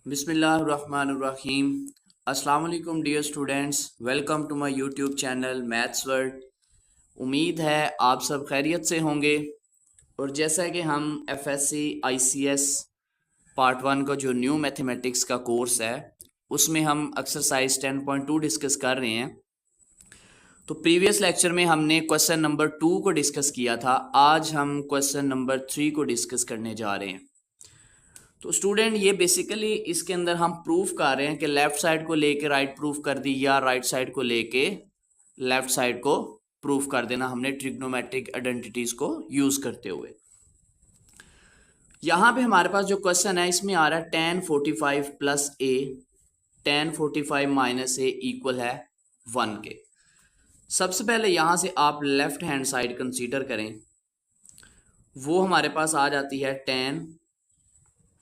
बिस्मिल्लाहिर्रहमानिर्रहीम। अस्सलाम वालेकुम dear students, welcome to my YouTube channel maths world. उम्मीद है आप सब खैरियत से होंगे। और जैसा कि हम एफएससी आईसीएस पार्ट 1 का जो न्यू मैथमेटिक्स का कोर्स है उसमें हम एक्सरसाइज 10.2 डिस्कस कर रहे हैं। तो प्रीवियस लेक्चर में हमने क्वेश्चन नंबर 2 को डिस्कस किया था। आज हम क्वेश्चन नंबर 3 को डिस्कस करने जा रहे हैं। तो स्टूडेंट ये बेसिकली इसके अंदर हम प्रूफ कर रहे हैं कि लेफ्ट साइड को लेके राइट प्रूफ कर दी या राइट साइड को लेके लेफ्ट साइड को प्रूफ कर देना हमने ट्रिग्नोमेट्रिक आइडेंटिटीज को यूज करते हुए। यहां पे हमारे पास जो क्वेश्चन है इसमें आ रहा है tan 45 प्लस ए tan 45 माइनस ए इक्वल है 1 के। सबसे पहले यहां से आप लेफ्ट हैंड साइड कंसीडर करें, वो हमारे पास आ जाती है tan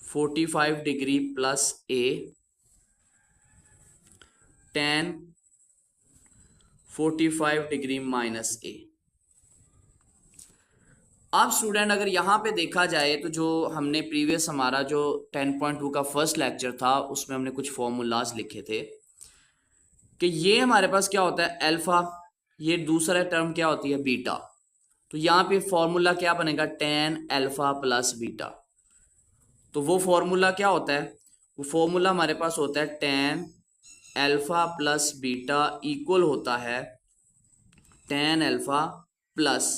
45 डिग्री प्लस ए tan 45 डिग्री माइनस ए। अब स्टूडेंट अगर यहाँ पे देखा जाए तो जो हमने प्रीवियस हमारा जो 10.2 का फर्स्ट लेक्चर था उसमें हमने कुछ फॉर्मूलाज लिखे थे कि ये हमारे पास क्या होता है अल्फा, ये दूसरा टर्म क्या होती है बीटा। तो यहाँ पे फॉर्मूला क्या बनेगा tan अल्फा प्लस बीटा। तो वो फॉर्मूला क्या होता है, वो फॉर्मूला हमारे पास होता है tan alpha plus beta equal होता है tan alpha plus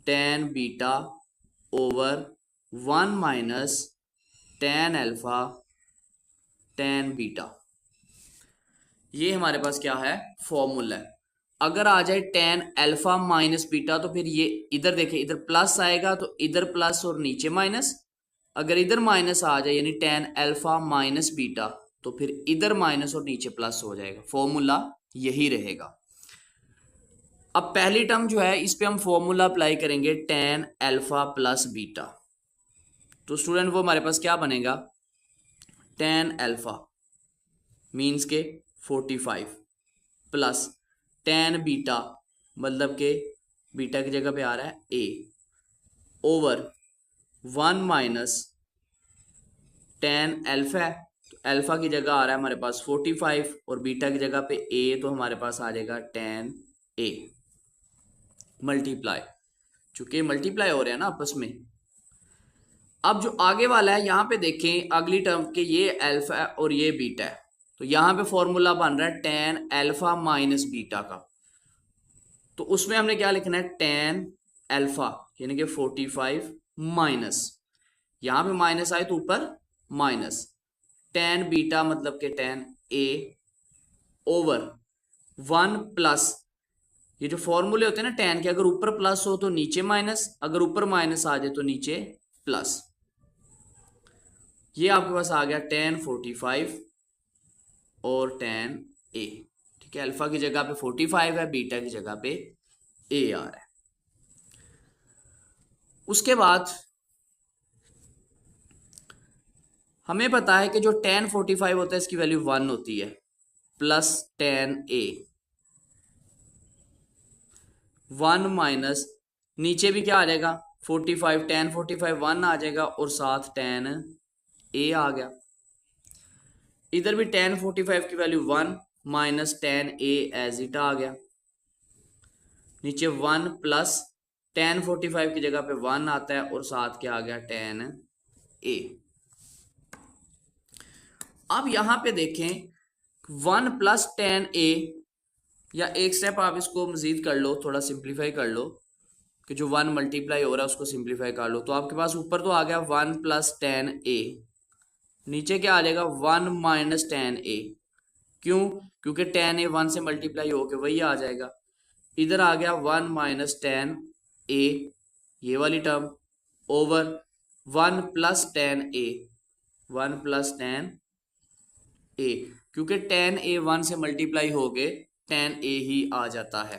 tan beta over 1 minus tan alpha tan beta. ये हमारे पास क्या है फॉर्मूला है। अगर आ जाए tan अल्फा माइनस बीटा तो फिर ये इधर देखें, इधर प्लस आएगा तो इधर प्लस और नीचे माइनस। अगर इधर माइनस आ जाए यानी tan अल्फा माइनस बीटा तो फिर इधर माइनस और नीचे प्लस हो जाएगा। फॉर्मूला यही रहेगा। अब पहली टर्म जो है इस पे हम फॉर्मूला अप्लाई करेंगे tan अल्फा प्लस बीटा। तो स्टूडेंट वो हमारे पास क्या बनेगा tan अल्फा मीन्स के 45 प्लस tan बीटा मतलब के बीटा की जगह पे आ रहा है a over 1 minus tan alpha है तो अल्फा की जगह आ रहा है हमारे पास 45 और बीटा की जगह पे a तो हमारे पास आ जाएगा tan a मल्टीप्लाई, चूंकि मल्टीप्लाई हो रहे हैं ना आपस में। अब जो आगे वाला है यहाँ पे देखें अगली टर्म के ये अल्फा और ये बीटा है तो यहाँ पे फॉर्मूला बन रहा है tan अल्फा माइनस बीटा का। तो उसमें हमने क्या लिखना है tan अल्फा यानी कि 45 माइनस, यहाँ पे माइनस आए तो ऊपर माइनस tan बीटा मतलब के tan a ओवर 1 प्लस, ये जो फॉर्मूले होते हैं ना tan के, अगर ऊपर प्लस हो तो नीचे माइनस, अगर ऊपर माइनस आ जाए तो नीचे प्लस। ये आपके पास आ गया tan 45 और tan a। ठीक है, अल्फा की जगह पे 45 है, बीटा की जगह पे a आ रहा है। उसके बाद हमें पता है कि जो tan 45 होता है इसकी वैल्यू 1 होती है प्लस tan a 1 माइनस नीचे भी क्या आ जाएगा 45 tan 45 1 आ जाएगा और साथ tan a आ गया। इधर भी tan 45 की value 1 minus tan a as it आ गया। नीचे 1 प्लस tan 45 की जगह पे 1 आता है और साथ क्या आ गया tan a। अब यहां पे देखें 1 प्लस tan a, या एक स्टेप आप इसको मजीद कर लो, थोड़ा सिंप्लीफाई कर लो कि जो 1 मल्टीप्लाई हो रहा है उसको सिंप्लीफाई कर लो। तो आपके पास ऊपर तो आ गया 1 प्लस tan a, नीचे क्या आ जाएगा 1 माइनस tan a। क्यों? क्योंकि tan a 1 से मल्टीप्लाई होके वही आ जाएगा। इधर आ गया 1 माइनस tan a ये वाली term over 1 plus tan a 1 plus tan a, क्योंकि tan a 1 से मल्टीप्लाई हो गए tan a ही आ जाता है।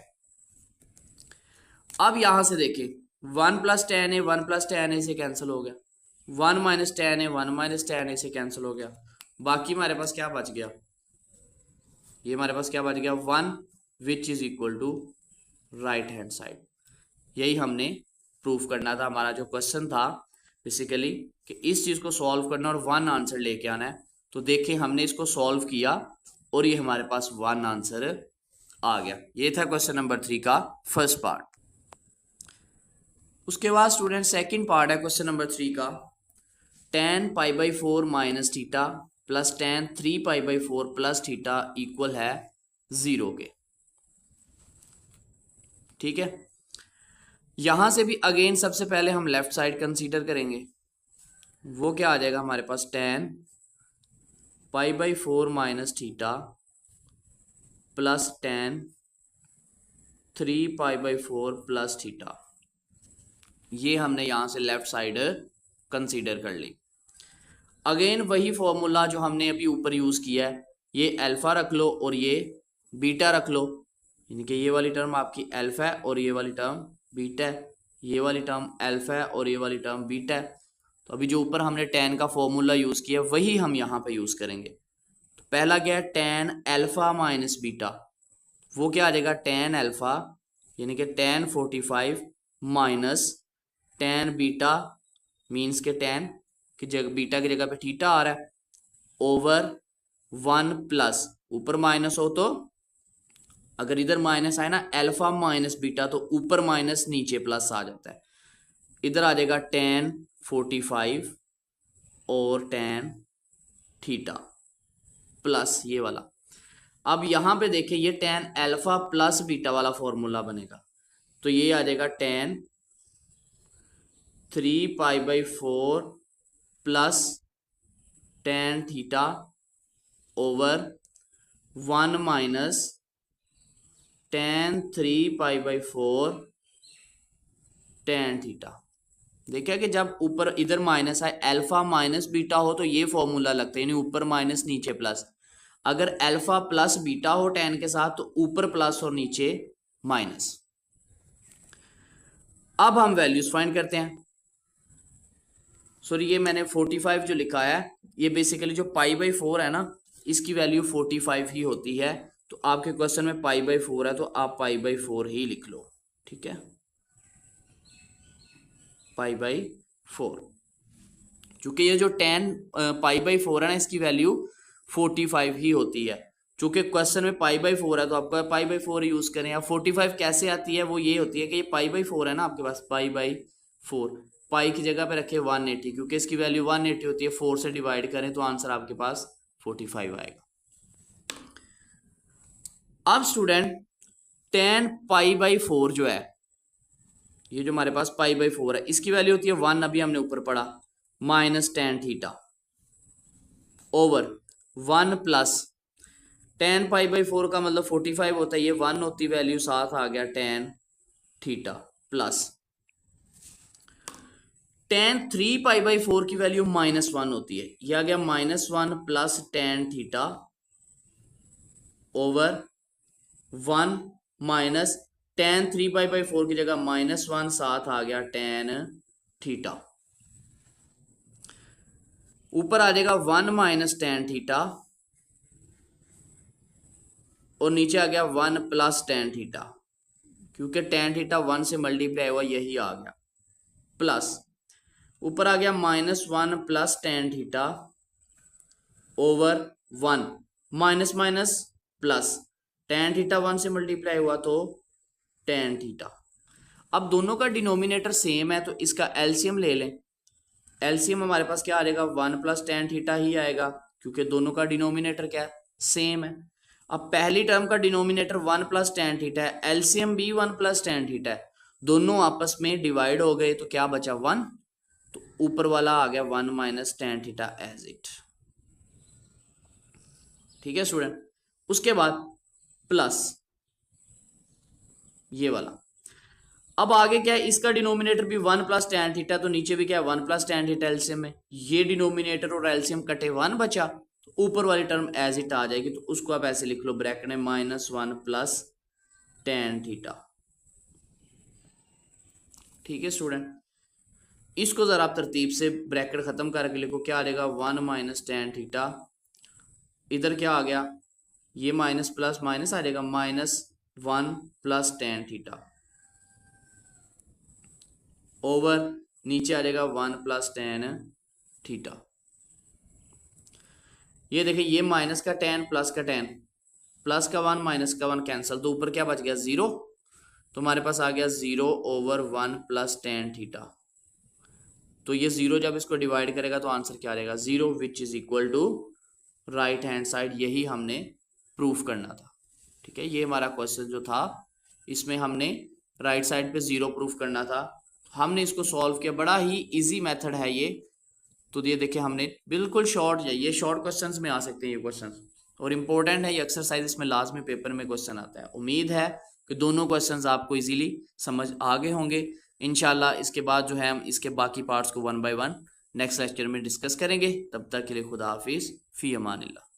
अब यहां से देखें 1 plus tan a 1 plus tan a से कैंसिल हो गया, 1 minus tan a 1 minus tan a से कैंसिल हो गया। बाकी हमारे पास क्या बच गया, ये हमारे पास क्या बच गया 1 which is equal to right hand side. यही हमने प्रूफ करना था। हमारा जो क्वेश्चन था बेसिकली कि इस चीज को सॉल्व करना और वन आंसर लेके आना है। तो देखें हमने इसको सॉल्व किया और ये हमारे पास वन आंसर आ गया। ये था क्वेश्चन नंबर 3 का फर्स्ट पार्ट। उसके बाद स्टूडेंट सेकंड पार्ट है क्वेश्चन नंबर 3 का, tan π/4 minus theta plus tan 3π/4 plus theta equal है 0 के। ठीक है, यहां से भी अगेन सबसे पहले हम लेफ्ट साइड कंसीडर करेंगे। वो क्या आ जाएगा हमारे पास, tan π/4 minus theta plus tan 3π/4 plus theta. ये हमने यहां से लेफ्ट साइड कंसीडर कर ली। अगेन वही फॉर्मूला जो हमने अभी ऊपर यूज किया है, ये अल्फा रख लो और ये बीटा रख लो, यानी कि ये वाली टर्म आपकी अल्फा है और ये वाली टर्म बीटा है, ये वाली टर्म अल्फा है और ये वाली टर्म बीटा है। तो अभी जो ऊपर हमने tan का फॉर्मूला यूज किया वही हम यहाँ पे यूज करेंगे। तो पहला क्या है, tan अल्फा माइनस बीटा, वो क्या आ जाएगा tan अल्फा यानी कि tan 45 minus tan beta means के tan की जगह बीटा की जगह पे थीटा आ रहा है ओवर 1 प्लस ऊपर माइनस हो तो अगर इधर माइनस आए ना अल्फा माइनस बीटा तो ऊपर माइनस नीचे प्लस आ जाता है। इधर आ जाएगा tan 45 और tan थीटा प्लस ये वाला। अब यहां पे देखिए ये tan अल्फा प्लस बीटा वाला फॉर्मूला बनेगा, तो ये आ जाएगा tan 3π/4 plus tan theta over 1 minus tan 3π/4 tan theta. देखिए कि जब ऊपर इधर माइनस आए अल्फा माइनस बीटा हो तो ये फॉर्मूला लगता है, यानी ऊपर माइनस नीचे प्लस। अगर अल्फा प्लस बीटा हो tan के साथ तो ऊपर प्लस और नीचे माइनस। अब हम वैल्यूज फाइंड करते हैं। सॉरी, ये मैंने 45 जो लिखा है ये बेसिकली जो π/4 है ना इसकी वैल्यू 45 ही होती है। तो आपके क्वेश्चन में π/4 है तो आप π/4 ही लिख लो। ठीक है, π/4, चूंकि ये जो tan π/4 है ना इसकी वैल्यू 45 ही होती है। चूंकि क्वेश्चन में π/4 है तो आपका π/4 यूज करें। या 45 कैसे आती है, वो ये होती है कि ये π/4 है ना आपके पास, π/4 पाई की जगह पे रखे 180, क्योंकि इसकी वैल्यू 180 होती है। 4 से डिवाइड करें तो आंसर आपके पास 45 आएगा। अब स्टूडेंट tan π/4 जो है, ये जो हमारे पास π/4 है इसकी वैल्यू होती है 1, अभी हमने ऊपर पढ़ा, minus tan theta over 1 plus tan π/4 का मतलब 45 होता है, ये 1 होती वैल्यू, साथ आ गया tan थीटा प्लस tan 3π/4 की वैल्यू -1 होती है, यह आ गया -1 plus tan theta over 1 minus tan 3π/4 की जगह -1, साथ आ गया tan थीटा। ऊपर आ जाएगा 1 माइनस tan थीटा और नीचे आ गया 1 प्लस tan थीटा, क्योंकि tan थीटा 1 से मल्टीप्लाई हुआ यही आ गया, प्लस ऊपर आ गया -1 plus tan theta over 1 minus minus plus tan theta 1 से मल्टीप्लाई हुआ तो tan थीटा। अब दोनों का डिनोमिनेटर सेम है तो इसका एलसीएम ले लें। एलसीएम हमारे पास क्या आ जाएगा, 1 प्लस tan थीटा ही आएगा, क्योंकि दोनों का डिनोमिनेटर क्या है, सेम है। अब पहली टर्म का डिनोमिनेटर 1 प्लस tan थीटा है, एलसीएम भी 1 प्लस tan थीटा है, दोनों आपस में डिवाइड हो गए तो क्या बचा 1, तो ऊपर वाला आ गया 1 minus tan theta as it. ठीक है स्टूडेंट, उसके बाद प्लस ये वाला। अब आगे क्या है, इसका डिनोमिनेटर भी 1 प्लस tan थीटा, तो नीचे भी क्या है 1 प्लस tan थीटा एलसीएम में, ये डिनोमिनेटर और एलसीएम कटे 1 बचा, तो ऊपर वाली टर्म एज इट आ जाएगी, तो उसको आप ऐसे लिख लो ब्रैकेट में -1 प्लस tan थीटा। ठीक है स्टूडेंट, इसको जरा आप तरतीब से ब्रैकेट खत्म करके लिखो, क्या आ जाएगा 1 माइनस tan थीटा, इधर क्या आ गया, ये माइनस प्लस माइनस आ जाएगा, -1 प्लस tan थीटा ओवर नीचे आ जाएगा 1 प्लस टेन थीटा। ये देखिए ये माइनस का टेन प्लस का टेन, प्लस का 1 माइनस का 1 कैंसिल, तो ऊपर क्या बच गया 0, तो हमारे पास आ गया 0 ओवर 1 प्लस टेन थीटा। तो ये 0 जब इसको डिवाइड करेगा तो आंसर क्या रहेगा 0, which is equal to right hand side. यही हमने प्रूफ करना था। ठीक है, ये हमारा क्वेश्चन जो था इसमें हमने राइट साइड पे 0 प्रूफ करना था। हमने इसको सॉल्व किया, बड़ा ही इजी मेथड है ये। तो ये देखिए हमने बिल्कुल शॉर्ट, ये शॉर्ट क्वेश्चंस में आ सकते हैं ये क्वेश्चंस, और इम्पोर्टेंट है ये एक्सरसाइज, इसमें लाजमी पेपर में क्वेश्चन आता है। उम्मीद है कि दोनों क्वेश्चंस आपको इजीली समझ आ गए होंगे। इंशाल्लाह इसके बाद जो है हम इसके बाकी पार्ट्स को 1 बाय 1 नेक्स्ट लेक्चर में डिस्कस करेंगे। तब तक के लिए खुदा हाफिज, फी अमानिल्लाह।